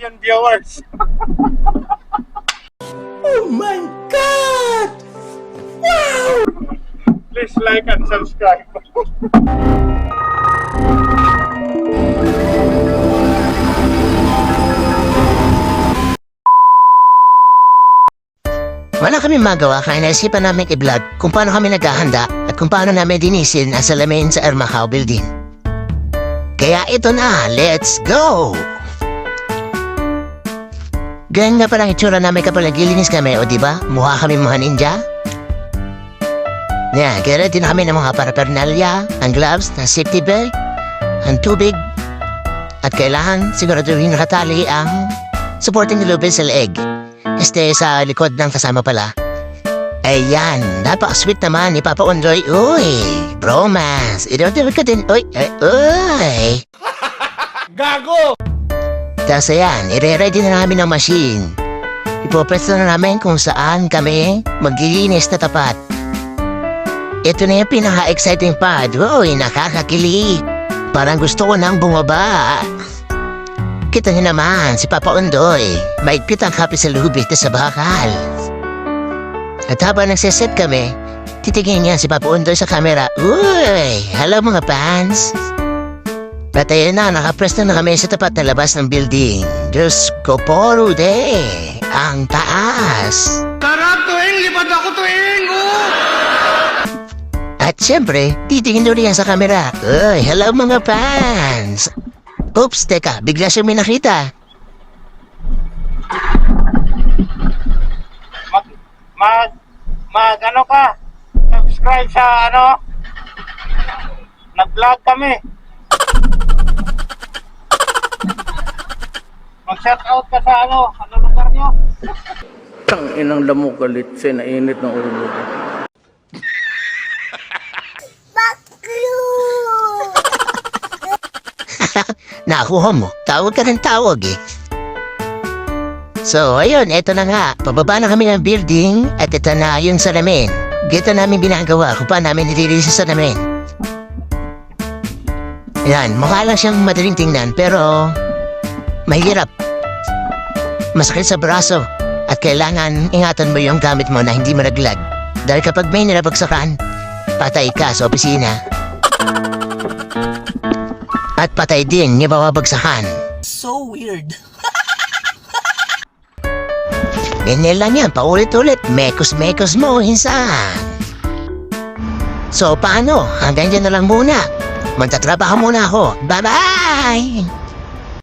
million viewers. Oh my God! Wow! Please like and subscribe. Wala kami magawa kaya naisipan namin i-vlog kung paano kami naghahanda at kung paano namin dinisin ang salamin sa Ermacao Building. Kaya ito na, let's go! Ganyan nga palang itsura namin kapag naglilinis kami, o diba? Mukha kami mga ninja. Yan, kaya ready na kami ng mga paraphernalia, ang gloves, ang safety belt, ang tubig, at kailangan siguraduhin nakatali ang supporting lubid sa leeg. Sa likod ng kasama pala. Ayan, napaka-sweet naman ni Papa Undoy. Uy, bromance. Idodor ka din. Uy. Gago! Tapos ayan, ire-ready na namin ang machine. Ipopresto na namin kung saan kami maglilinis na tapat. Ito na yung pinaka-exciting part. Uy, nakakakilig. Parang gusto ko nang bumaba. Kita niyo naman, si Papa Undoy, maigpit ang kape sa lubid na sa bakal. At habang nagsiset kami, titignan niya si Papa Undoy sa camera. Uy, hello mga fans! At ayun na, nakapresto na kami sa tapat na labas ng building. Diyos ko po, Rude! Ang taas! Sarap tuwing! Lipad ako tuwing! At syempre, titingin doon yan sa camera. Uy, hello mga fans! Oops, teka, bigla siya may nakita. Ano ka? Subscribe sa ano? Nag-vlog kami. Mag-shout out ka sa ano lugar nyo? Ang inang lamok galit sa nainit ng ulo ko. Nakuha mo, tawag ka ng tawag eh. So, ayun, eto na nga. Pababa na kami ng building at ito na yung salamin. Gito namin binagawa kung paano namin nililinis sa salamin. Yan, mukha lang siyang madaling tingnan pero mahirap. Masakit sa braso at kailangan ingatan mo yung gamit mo na hindi malaglag. Dahil kapag may nilabagsakan, patay ka sa opisina. At patay din yung babagsakan. So weird. Ganyan lang yan, paulit-ulit. Mekos-mekos mo, hinsan. So, paano? Hanggang dyan na lang muna. Magtatrabaho muna ako. Bye-bye!